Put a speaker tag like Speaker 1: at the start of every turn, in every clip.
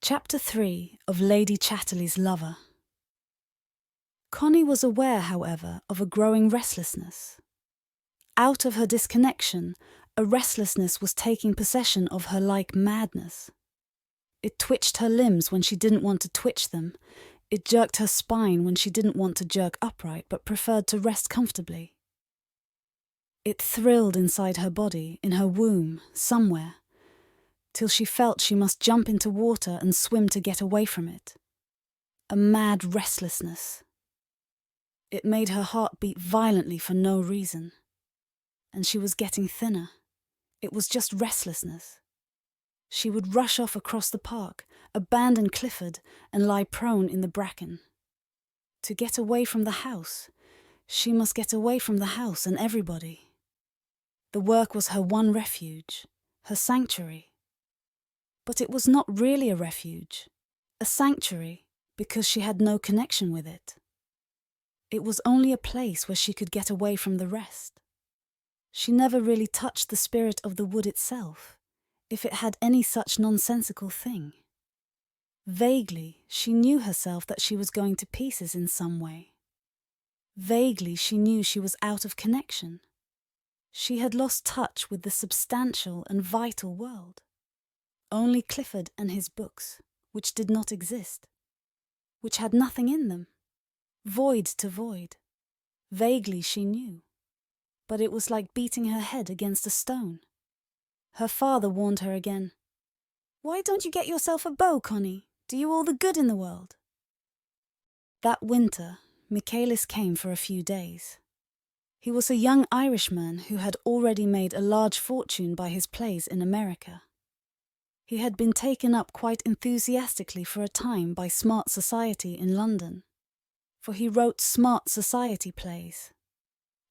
Speaker 1: Chapter 3 of Lady Chatterley's Lover. Connie was aware, however, of a growing restlessness. Out of her disconnection, a restlessness was taking possession of her like madness. It twitched her limbs when she didn't want to twitch them. It jerked her spine when she didn't want to jerk upright but preferred to rest comfortably. It thrilled inside her body, in her womb, somewhere, till she felt she must jump into water and swim to get away from it. A mad restlessness. It made her heart beat violently for no reason. And she was getting thinner. It was just restlessness. She would rush off across the park, abandon Clifford, and lie prone in the bracken. To get away from the house, she must get away from the house and everybody. The work was her one refuge, her sanctuary. But it was not really a refuge, a sanctuary, because she had no connection with it. It was only a place where she could get away from the rest. She never really touched the spirit of the wood itself, if it had any such nonsensical thing. Vaguely, she knew herself that she was going to pieces in some way. Vaguely, she knew she was out of connection. She had lost touch with the substantial and vital world. Only Clifford and his books, which did not exist, which had nothing in them, void to void. Vaguely she knew, but it was like beating her head against a stone. Her father warned her again. "Why don't you get yourself a beau, Connie? Do you all the good in the world?" That winter, Michaelis came for a few days. He was a young Irishman who had already made a large fortune by his plays in America. He had been taken up quite enthusiastically for a time by smart society in London, for he wrote smart society plays.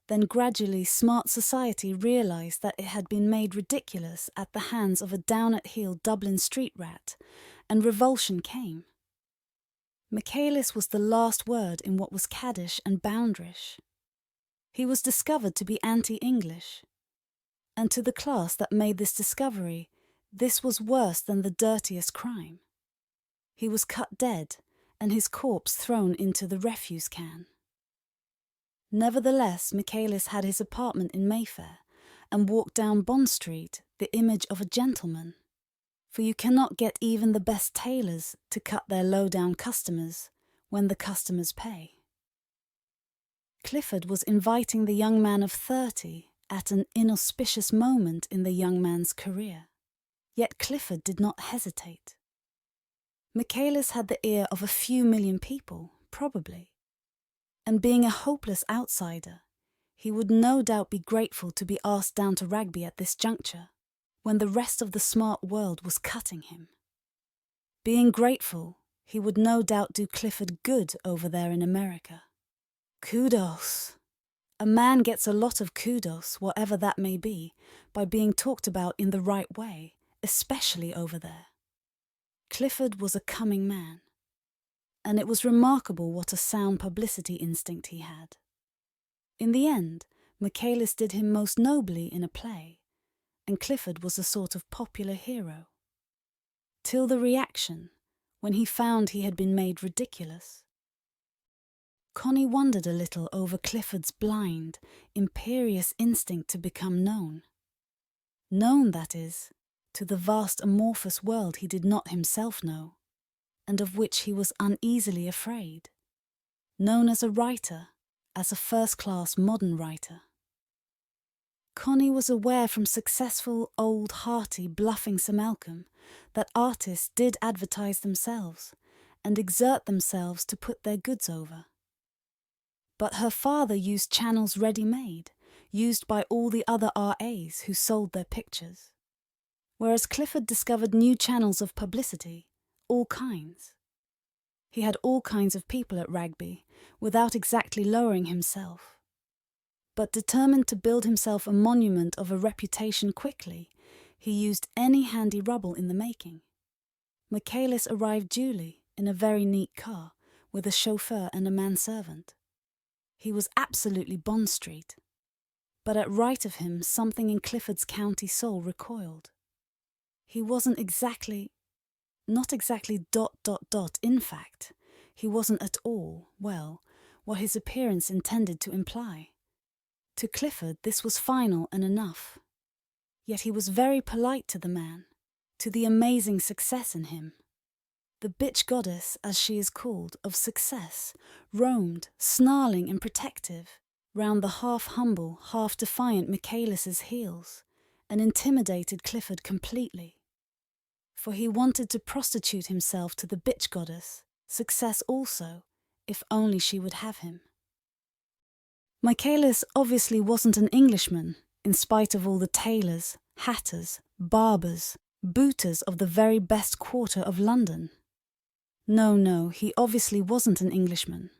Speaker 1: Then gradually smart society realised that it had been made ridiculous at the hands of a down-at-heel Dublin street rat, and revulsion came. Michaelis was the last word in what was caddish and boundarish. He was discovered to be anti-English, and to the class that made this discovery, this was worse than the dirtiest crime. He was cut dead, and his corpse thrown into the refuse can. Nevertheless, Michaelis had his apartment in Mayfair, and walked down Bond Street, the image of a gentleman. For you cannot get even the best tailors to cut their low-down customers when the customers pay. Clifford was inviting the young man of 30 at an inauspicious moment in the young man's career. Yet Clifford did not hesitate. Michaelis had the ear of a few million people, probably. And being a hopeless outsider, he would no doubt be grateful to be asked down to Rugby at this juncture, when the rest of the smart world was cutting him. Being grateful, he would no doubt do Clifford good over there in America. Kudos. A man gets a lot of kudos, whatever that may be, by being talked about in the right way, especially over there. Clifford was a coming man, and it was remarkable what a sound publicity instinct he had. In the end, Michaelis did him most nobly in a play, and Clifford was a sort of popular hero. Till the reaction, when he found he had been made ridiculous. Connie wondered a little over Clifford's blind, imperious instinct to become known. Known, that is, to the vast amorphous world he did not himself know, and of which he was uneasily afraid. Known as a writer, as a first-class modern writer. Connie was aware from successful, old, hearty, bluffing Sir Malcolm that artists did advertise themselves and exert themselves to put their goods over. But her father used channels ready-made, used by all the other RAs who sold their pictures. Whereas Clifford discovered new channels of publicity, all kinds. He had all kinds of people at Rugby, without exactly lowering himself. But determined to build himself a monument of a reputation quickly, he used any handy rubble in the making. Michaelis arrived duly, in a very neat car, with a chauffeur and a manservant. He was absolutely Bond Street. But at right of him something in Clifford's county soul recoiled. He wasn't exactly... Not exactly ... In fact, he wasn't at all, well, what his appearance intended to imply. To Clifford this was final and enough. Yet he was very polite to the man, to the amazing success in him. The bitch goddess, as she is called, of success, roamed, snarling and protective, round the half-humble, half-defiant Michaelis's heels, and intimidated Clifford completely. For he wanted to prostitute himself to the bitch goddess, success also, if only she would have him. Michaelis obviously wasn't an Englishman, in spite of all the tailors, hatters, barbers, booters of the very best quarter of London. No, he obviously wasn't an Englishman.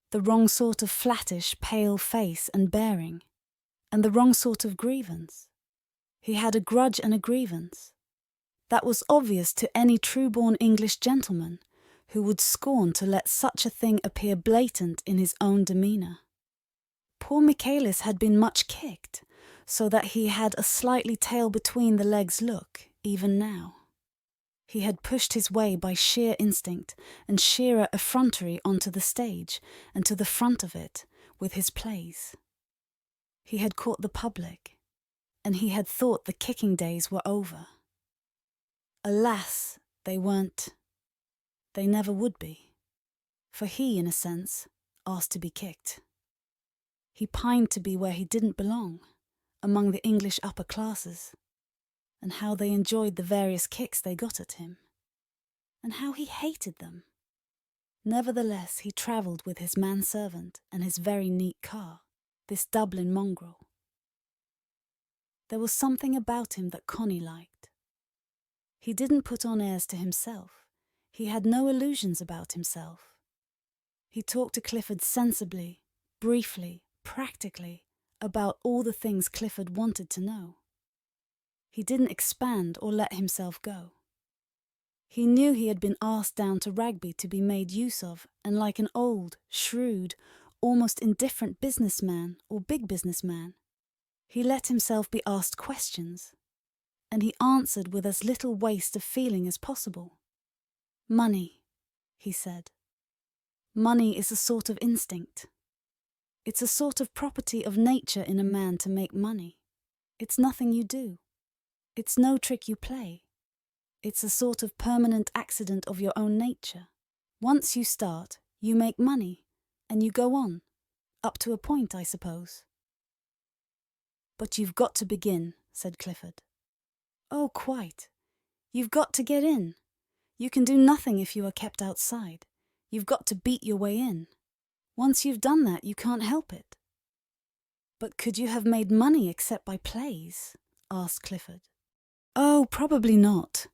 Speaker 1: The wrong sort of flattish, pale face and bearing, and the wrong sort of grievance. He had a grudge and a grievance. That was obvious to any true-born English gentleman who would scorn to let such a thing appear blatant in his own demeanour. Poor Michaelis had been much kicked, so that he had a slightly tail-between-the-legs look, even now. He had pushed his way by sheer instinct and sheerer effrontery onto the stage and to the front of it with his plays. He had caught the public, and he had thought the kicking days were over. Alas, they weren't. They never would be. For he, in a sense, asked to be kicked. He pined to be where he didn't belong, among the English upper classes, and how they enjoyed the various kicks they got at him, and how he hated them. Nevertheless, he travelled with his manservant and his very neat car, this Dublin mongrel. There was something about him that Connie liked. He didn't put on airs to himself. He had no illusions about himself. He talked to Clifford sensibly, briefly, practically, about all the things Clifford wanted to know. He didn't expand or let himself go. He knew he had been asked down to Rugby to be made use of, and like an old, shrewd, almost indifferent businessman or big businessman, he let himself be asked questions, and he answered with as little waste of feeling as possible. Money, he said. Money is a sort of instinct. It's a sort of property of nature in a man to make money. It's nothing you do. It's no trick you play. It's a sort of permanent accident of your own nature. Once you start, you make money, and you go on, up to a point, I suppose. But you've got to begin, said Clifford. Oh, quite. You've got to get in. You can do nothing if you are kept outside. You've got to beat your way in. Once you've done that, you can't help it. But could you have made money except by plays? Asked Clifford. Oh, probably not.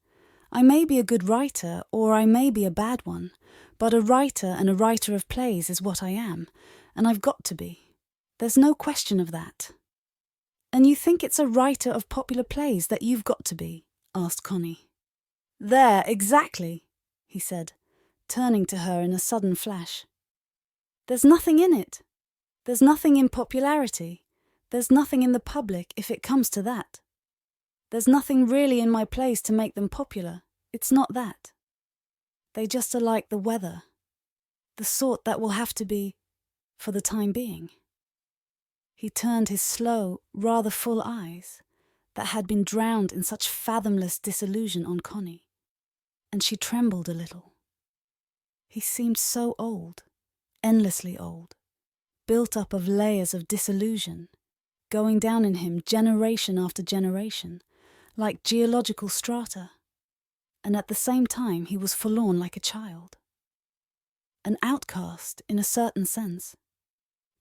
Speaker 1: I may be a good writer, or I may be a bad one, but a writer and a writer of plays is what I am, and I've got to be. There's no question of that. And you think it's a writer of popular plays that you've got to be? Asked Connie. There, exactly, he said, turning to her in a sudden flash. There's nothing in it. There's nothing in popularity. There's nothing in the public if it comes to that. There's nothing really in my plays to make them popular. It's not that. They just are like the weather, the sort that will have to be, for the time being. He turned his slow, rather full eyes, that had been drowned in such fathomless disillusion on Connie, and she trembled a little. He seemed so old, endlessly old, built up of layers of disillusion, going down in him generation after generation, like geological strata, and at the same time he was forlorn like a child. An outcast, in a certain sense,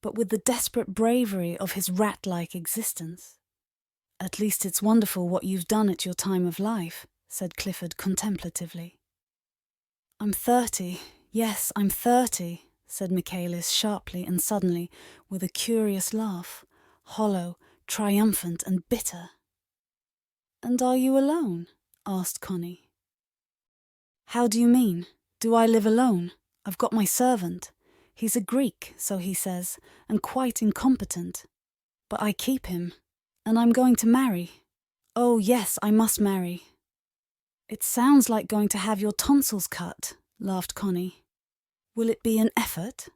Speaker 1: but with the desperate bravery of his rat-like existence. At least it's wonderful what you've done at your time of life, said Clifford contemplatively. I'm 30, yes, I'm 30, said Michaelis sharply and suddenly, with a curious laugh, hollow, triumphant and bitter. And are you alone? Asked Connie. How do you mean? Do I live alone? I've got my servant. He's a Greek, so he says, and quite incompetent. But I keep him, and I'm going to marry. Oh, yes, I must marry. It sounds like going to have your tonsils cut, laughed Connie. Will it be an effort?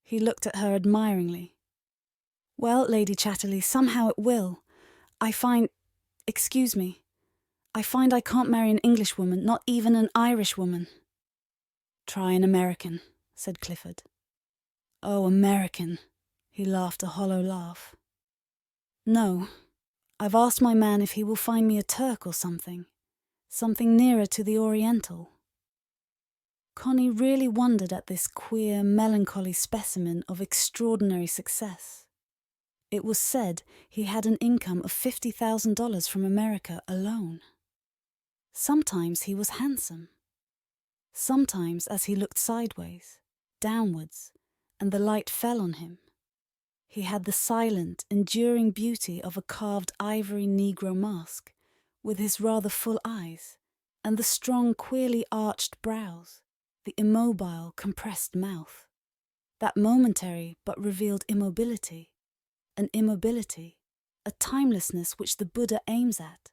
Speaker 1: He looked at her admiringly. Well, Lady Chatterley, somehow it will. I find I can't marry an Englishwoman, not even an Irishwoman. Try an American, said Clifford. Oh, American. He laughed a hollow laugh. No, I've asked my man if he will find me a Turk or something nearer to the Oriental. Connie really wondered at this queer, melancholy specimen of extraordinary success. It was said he had an income of $50,000 from America alone. Sometimes he was handsome. Sometimes, as he looked sideways, downwards, and the light fell on him, he had the silent, enduring beauty of a carved ivory Negro mask, with his rather full eyes, and the strong, queerly arched brows, the immobile, compressed mouth. That momentary but revealed immobility, an immobility, a timelessness which the Buddha aims at,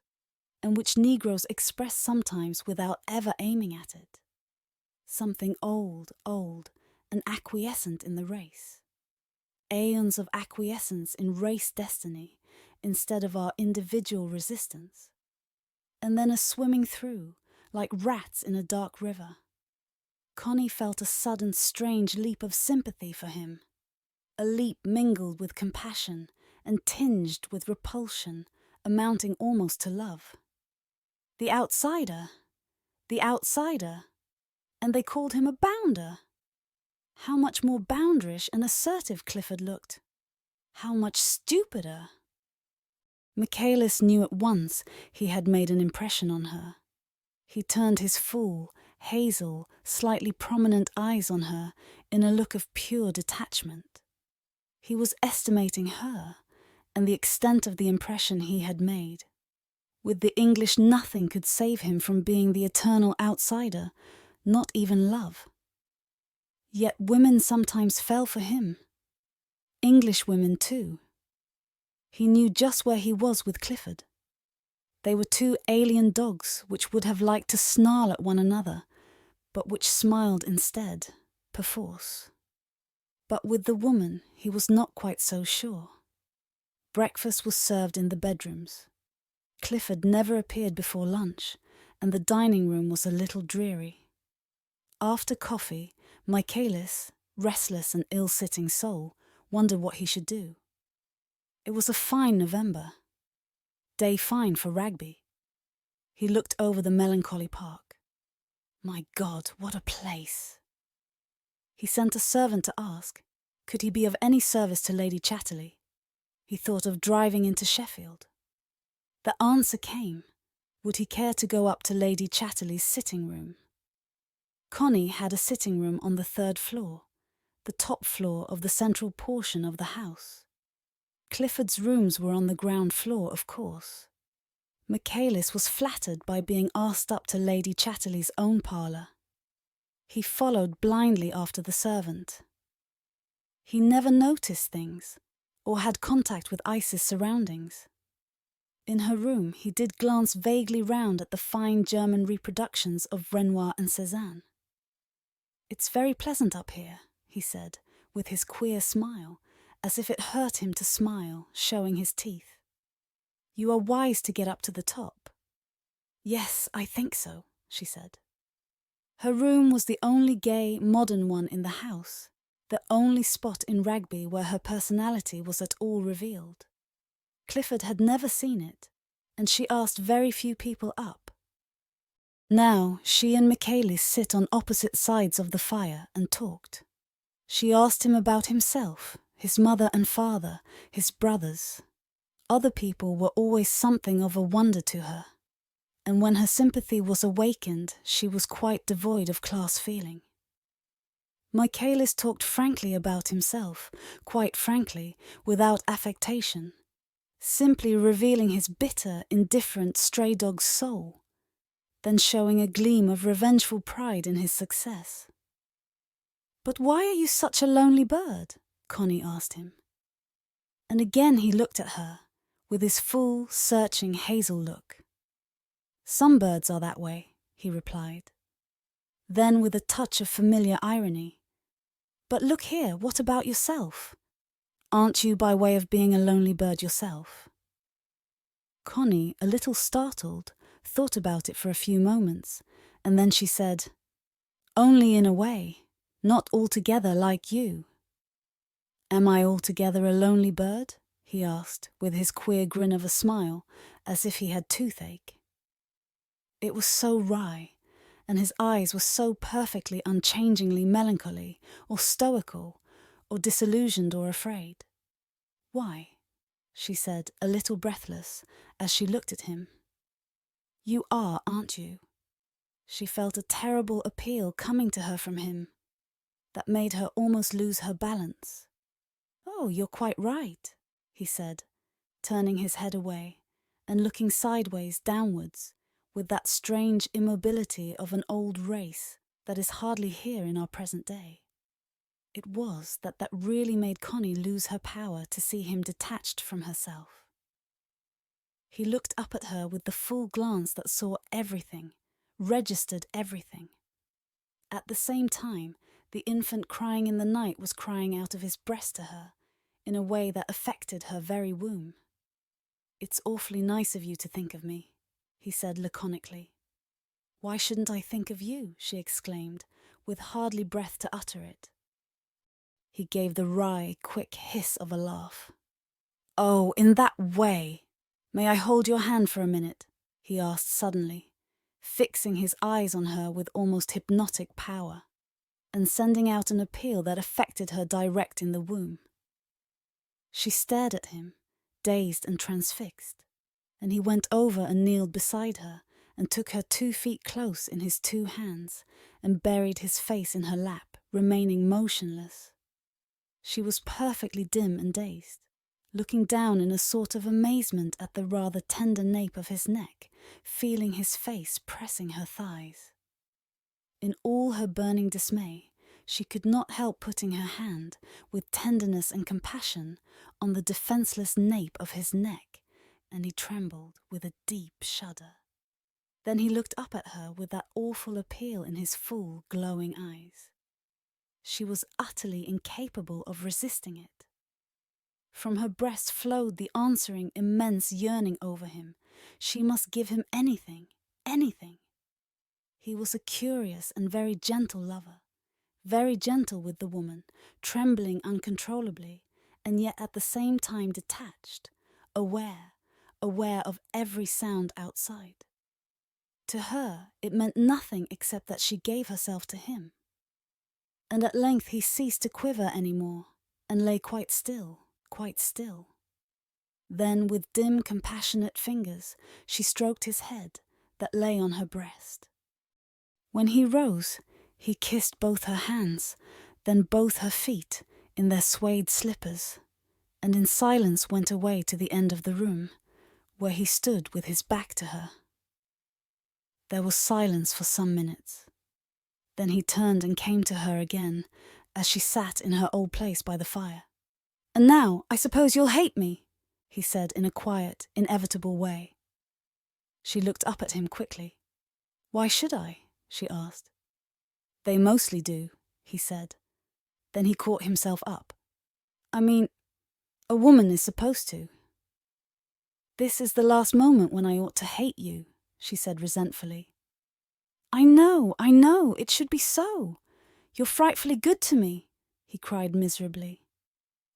Speaker 1: and which Negroes express sometimes without ever aiming at it. Something old, and acquiescent in the race. Aeons of acquiescence in race destiny instead of our individual resistance. And then a swimming through, like rats in a dark river. Connie felt a sudden strange leap of sympathy for him, a leap mingled with compassion and tinged with repulsion, amounting almost to love. The outsider, and they called him a bounder. How much more bounderish and assertive Clifford looked. How much stupider. Michaelis knew at once he had made an impression on her. He turned his full, hazel, slightly prominent eyes on her in a look of pure detachment. He was estimating her and the extent of the impression he had made. With the English, nothing could save him from being the eternal outsider, not even love. Yet women sometimes fell for him. English women too. He knew just where he was with Clifford. They were two alien dogs which would have liked to snarl at one another, but which smiled instead, perforce. But with the woman he was not quite so sure. Breakfast was served in the bedrooms. Clifford never appeared before lunch, and the dining room was a little dreary. After coffee, Michaelis, restless and ill-sitting soul, wondered what he should do. It was a fine November. Day fine for Rugby. He looked over the melancholy park. My God, what a place! He sent a servant to ask, could he be of any service to Lady Chatterley? He thought of driving into Sheffield. The answer came. Would he care to go up to Lady Chatterley's sitting room? Connie had a sitting room on the 3rd floor, the top floor of the central portion of the house. Clifford's rooms were on the ground floor, of course. Michaelis was flattered by being asked up to Lady Chatterley's own parlour. He followed blindly after the servant. He never noticed things, or had contact with Isis' surroundings. In her room he did glance vaguely round at the fine German reproductions of Renoir and Cézanne. It's very pleasant up here, he said, with his queer smile, as if it hurt him to smile, showing his teeth. You are wise to get up to the top. Yes, I think so, she said. Her room was the only gay, modern one in the house, the only spot in Rugby where her personality was at all revealed. Clifford had never seen it, and she asked very few people up. Now she and Michaelis sit on opposite sides of the fire and talked. She asked him about himself, his mother and father, his brothers. Other people were always something of a wonder to her, and when her sympathy was awakened, she was quite devoid of class feeling. Michaelis talked frankly about himself, quite frankly, without affectation, simply revealing his bitter, indifferent stray dog's soul, then showing a gleam of revengeful pride in his success. But why are you such a lonely bird? Connie asked him. And again he looked at her, with his full, searching hazel look. Some birds are that way, he replied. Then, with a touch of familiar irony, but look here, what about yourself? Aren't you by way of being a lonely bird yourself? Connie, a little startled, thought about it for a few moments, and then she said, Only in a way, not altogether like you. Am I altogether a lonely bird? He asked, with his queer grin of a smile, as if he had toothache. It was so wry, and his eyes were so perfectly unchangingly melancholy, or stoical, or disillusioned or afraid. Why? She said, a little breathless, as she looked at him. You are, aren't you? She felt a terrible appeal coming to her from him that made her almost lose her balance. Oh, you're quite right, he said, turning his head away and looking sideways downwards with that strange immobility of an old race that is hardly here in our present day. It was that really made Connie lose her power to see him detached from herself. He looked up at her with the full glance that saw everything, registered everything. At the same time, the infant crying in the night was crying out of his breast to her, in a way that affected her very womb. It's awfully nice of you to think of me, he said laconically. Why shouldn't I think of you? She exclaimed, with hardly breath to utter it. He gave the wry, quick hiss of a laugh. Oh, in that way! May I hold your hand for a minute? He asked suddenly, fixing his eyes on her with almost hypnotic power, and sending out an appeal that affected her direct in the womb. She stared at him, dazed and transfixed, and he went over and kneeled beside her and took her 2 feet close in his 2 hands and buried his face in her lap, remaining motionless. She was perfectly dim and dazed, looking down in a sort of amazement at the rather tender nape of his neck, feeling his face pressing her thighs. In all her burning dismay, she could not help putting her hand, with tenderness and compassion, on the defenceless nape of his neck, and he trembled with a deep shudder. Then he looked up at her with that awful appeal in his full, glowing eyes. She was utterly incapable of resisting it. From her breast flowed the answering, immense yearning over him. She must give him anything, anything. He was a curious and very gentle lover, very gentle with the woman, trembling uncontrollably, and yet at the same time detached, aware of every sound outside. To her, it meant nothing except that she gave herself to him. And at length he ceased to quiver any more, and lay quite still, quite still. Then, with dim, compassionate fingers, she stroked his head that lay on her breast. When he rose, he kissed both her hands, then both her feet in their suede slippers, and in silence went away to the end of the room, where he stood with his back to her. There was silence for some minutes. Then he turned and came to her again, as she sat in her old place by the fire. And now, I suppose you'll hate me, he said in a quiet, inevitable way. She looked up at him quickly. Why should I? She asked. They mostly do, he said. Then he caught himself up. I mean, a woman is supposed to. This is the last moment when I ought to hate you, she said resentfully. I know, it should be so. You're frightfully good to me, he cried miserably.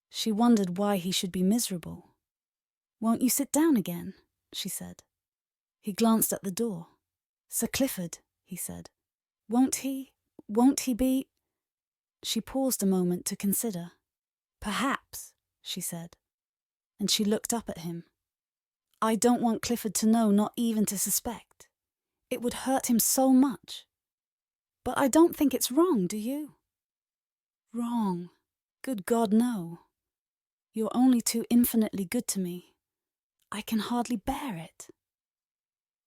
Speaker 1: She wondered why he should be miserable. Won't you sit down again? She said. He glanced at the door. Sir Clifford, he said. Won't he be? She paused a moment to consider. Perhaps, she said, and she looked up at him. I don't want Clifford to know, not even to suspect. It would hurt him so much. But I don't think it's wrong, do you? Wrong? Good God, no. You're only too infinitely good to me. I can hardly bear it.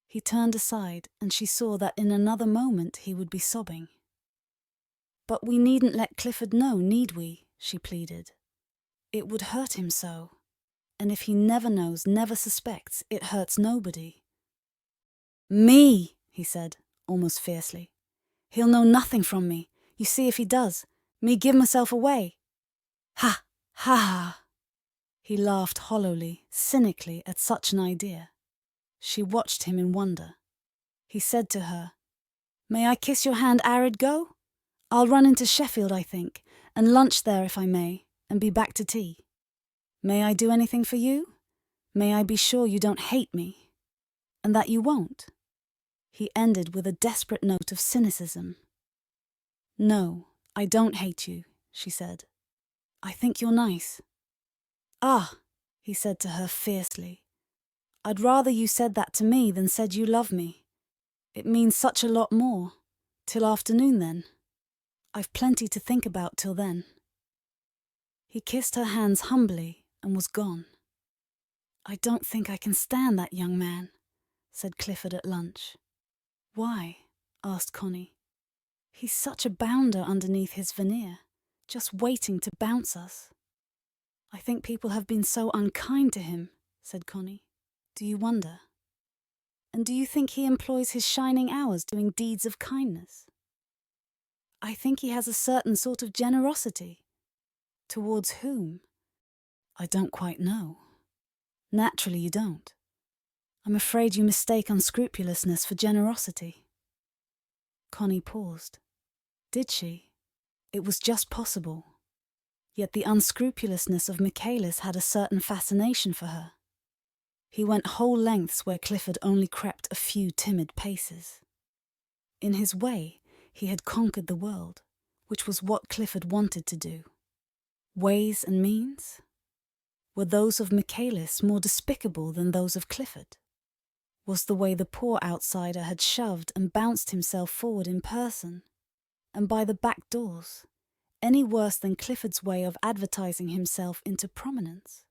Speaker 1: He turned aside, and she saw that in another moment he would be sobbing. But we needn't let Clifford know, need we? She pleaded. It would hurt him so. And if he never knows, never suspects, it hurts nobody. Me, he said, almost fiercely. He'll know nothing from me. You see if he does. Me give myself away. Ha, ha, ha. He laughed hollowly, cynically at such an idea. She watched him in wonder. He said to her, May I kiss your hand, Arid Go? I'll run into Sheffield, I think, and lunch there if I may, and be back to tea. May I do anything for you? May I be sure you don't hate me? And that you won't? He ended with a desperate note of cynicism. No, I don't hate you, she said. I think you're nice. Ah, he said to her fiercely. I'd rather you said that to me than said you love me. It means such a lot more. Till afternoon, then. I've plenty to think about till then. He kissed her hands humbly and was gone. I don't think I can stand that young man, said Clifford at lunch. Why? Asked Connie. He's such a bounder underneath his veneer, just waiting to bounce us. I think people have been so unkind to him, said Connie. Do you wonder? And do you think he employs his shining hours doing deeds of kindness? I think he has a certain sort of generosity. Towards whom? I don't quite know. Naturally you don't. I'm afraid you mistake unscrupulousness for generosity. Connie paused. Did she? It was just possible. Yet the unscrupulousness of Michaelis had a certain fascination for her. He went whole lengths where Clifford only crept a few timid paces. In his way, he had conquered the world, which was what Clifford wanted to do. Ways and means? Were those of Michaelis more despicable than those of Clifford? Was the way the poor outsider had shoved and bounced himself forward in person, and by the back doors, any worse than Clifford's way of advertising himself into prominence?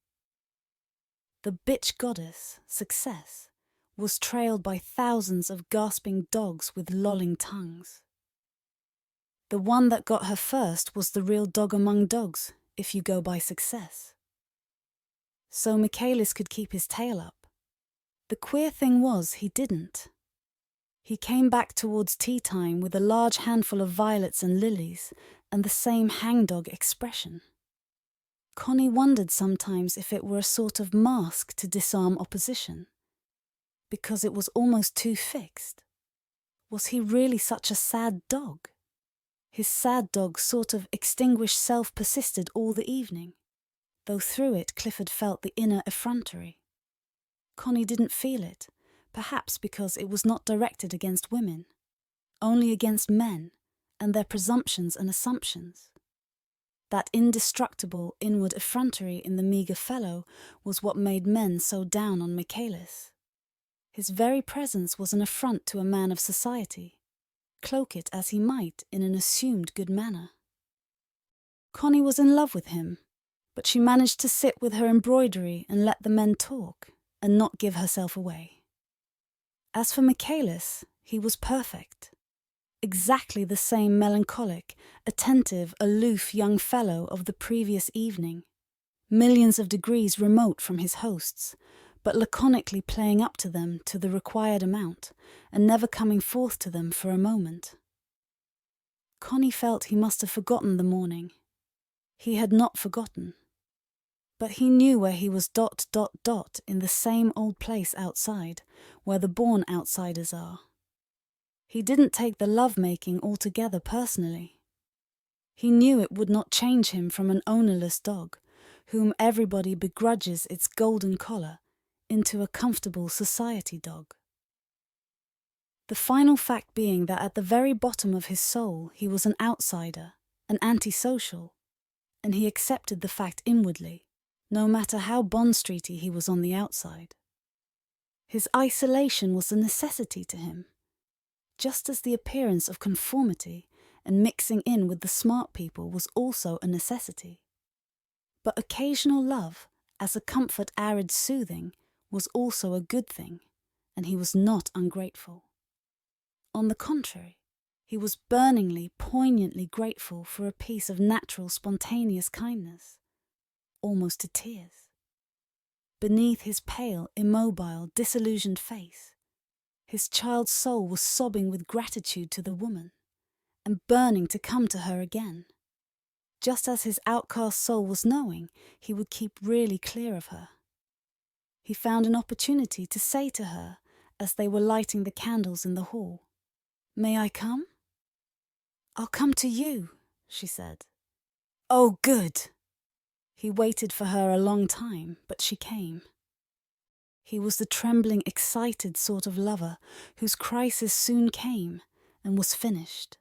Speaker 1: The bitch goddess, Success, was trailed by thousands of gasping dogs with lolling tongues. The one that got her first was the real dog among dogs, if you go by Success. So Michaelis could keep his tail up. The queer thing was he didn't. He came back towards tea time with a large handful of violets and lilies and the same hangdog expression. Connie wondered sometimes if it were a sort of mask to disarm opposition, because it was almost too fixed. Was he really such a sad dog? His sad dog sort of extinguished self persisted all the evening, though through it Clifford felt the inner effrontery. Connie didn't feel it, perhaps because it was not directed against women, only against men and their presumptions and assumptions. That indestructible inward effrontery in the meagre fellow was what made men so down on Michaelis. His very presence was an affront to a man of society, cloak it as he might in an assumed good manner. Connie was in love with him, but she managed to sit with her embroidery and let the men talk, and not give herself away. As for Michaelis, he was perfect. Exactly the same melancholic, attentive, aloof young fellow of the previous evening, millions of degrees remote from his hosts, but laconically playing up to them to the required amount, and never coming forth to them for a moment. Connie felt he must have forgotten the morning. He had not forgotten. But he knew where he was ... in the same old place outside, where the born outsiders are. He didn't take the love-making altogether personally. He knew it would not change him from an ownerless dog, whom everybody begrudges its golden collar, into a comfortable society dog. The final fact being that at the very bottom of his soul he was an outsider, an antisocial, and he accepted the fact inwardly, no matter how Bond Streety he was on the outside. His isolation was a necessity to him, just as the appearance of conformity and mixing in with the smart people was also a necessity. But occasional love, as a comfort arid soothing, was also a good thing, and he was not ungrateful. On the contrary, he was burningly, poignantly grateful for a piece of natural, spontaneous kindness, almost to tears. Beneath his pale, immobile, disillusioned face, His child's soul was sobbing with gratitude to the woman, and burning to come to her again. Just as his outcast soul was knowing he would keep really clear of her. He found an opportunity to say to her, as they were lighting the candles in the hall, "May I come?" "I'll come to you," she said. "Oh, good!" He waited for her a long time, but she came. He was the trembling, excited sort of lover whose crisis soon came and was finished.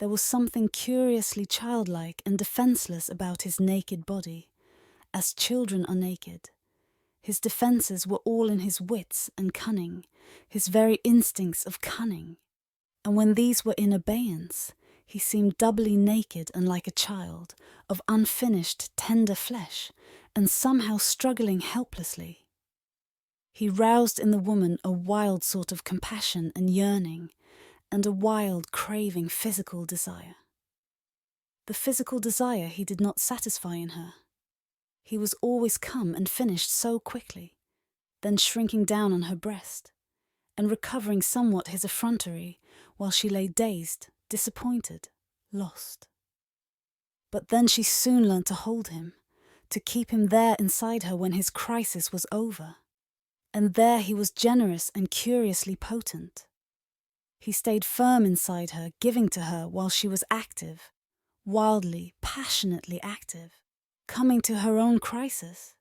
Speaker 1: There was something curiously childlike and defenseless about his naked body, as children are naked. His defenses were all in his wits and cunning, his very instincts of cunning, and when these were in abeyance, he seemed doubly naked and like a child, of unfinished, tender flesh, and somehow struggling helplessly. He roused in the woman a wild sort of compassion and yearning, and a wild, craving physical desire. The physical desire he did not satisfy in her. He was always come and finished so quickly, then shrinking down on her breast, and recovering somewhat his effrontery, while she lay dazed, disappointed, lost. But then she soon learned to hold him, to keep him there inside her when his crisis was over. And there he was generous and curiously potent. He stayed firm inside her, giving to her while she was active, wildly, passionately active, coming to her own crisis.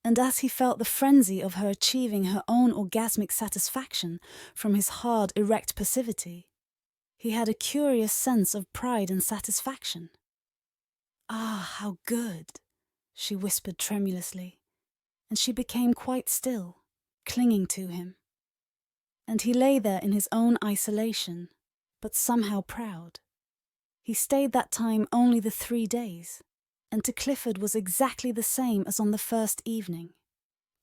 Speaker 1: And as he felt the frenzy of her achieving her own orgasmic satisfaction from his hard, erect passivity, he had a curious sense of pride and satisfaction. "Ah, how good," she whispered tremulously, and she became quite still, clinging to him. And he lay there in his own isolation, but somehow proud. He stayed that time only the 3 days, and to Clifford was exactly the same as on the first evening,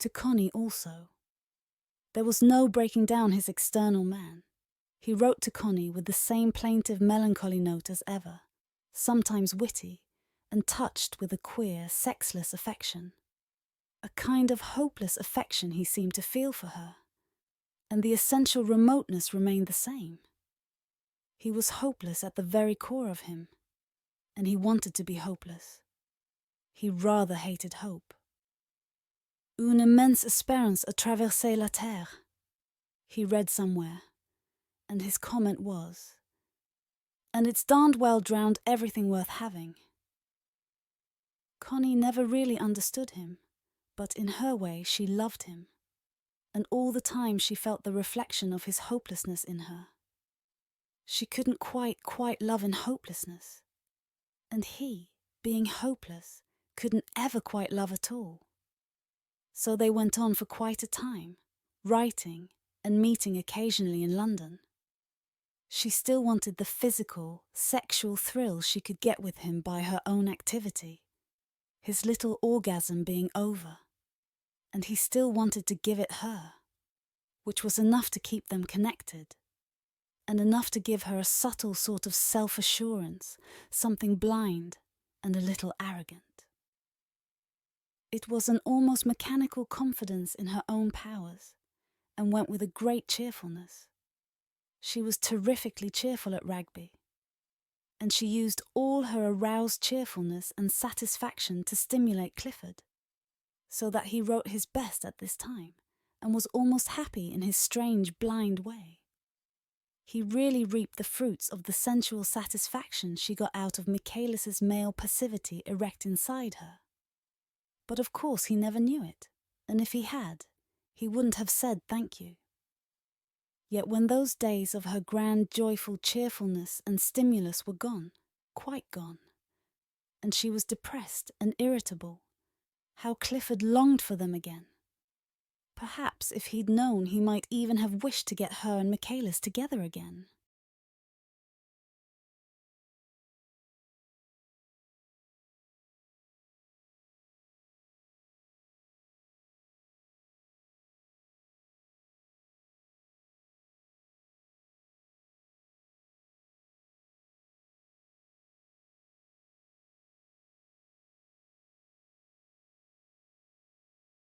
Speaker 1: to Connie also. There was no breaking down his external man. He wrote to Connie with the same plaintive melancholy note as ever, sometimes witty, and touched with a queer, sexless affection. A kind of hopeless affection he seemed to feel for her, and the essential remoteness remained the same. He was hopeless at the very core of him, and he wanted to be hopeless. He rather hated hope. "Une immense espérance a traverser la terre," he read somewhere, and his comment was, "And it's darned well drowned everything worth having." Connie never really understood him, but in her way she loved him, and all the time she felt the reflection of his hopelessness in her. She couldn't quite love in hopelessness, and he, being hopeless, couldn't ever quite love at all. So they went on for quite a time, writing and meeting occasionally in London. She still wanted the physical, sexual thrill she could get with him by her own activity, his little orgasm being over, and he still wanted to give it her, which was enough to keep them connected, and enough to give her a subtle sort of self-assurance, something blind and a little arrogant. It was an almost mechanical confidence in her own powers, and went with a great cheerfulness. She was terrifically cheerful at Rugby, and she used all her aroused cheerfulness and satisfaction to stimulate Clifford, so that he wrote his best at this time, and was almost happy in his strange, blind way. He really reaped the fruits of the sensual satisfaction she got out of Michaelis's male passivity erect inside her. But of course he never knew it, and if he had, he wouldn't have said thank you. Yet when those days of her grand, joyful cheerfulness and stimulus were gone, quite gone, and she was depressed and irritable, how Clifford longed for them again. Perhaps if he'd known he might even have wished to get her and Michaelis together again.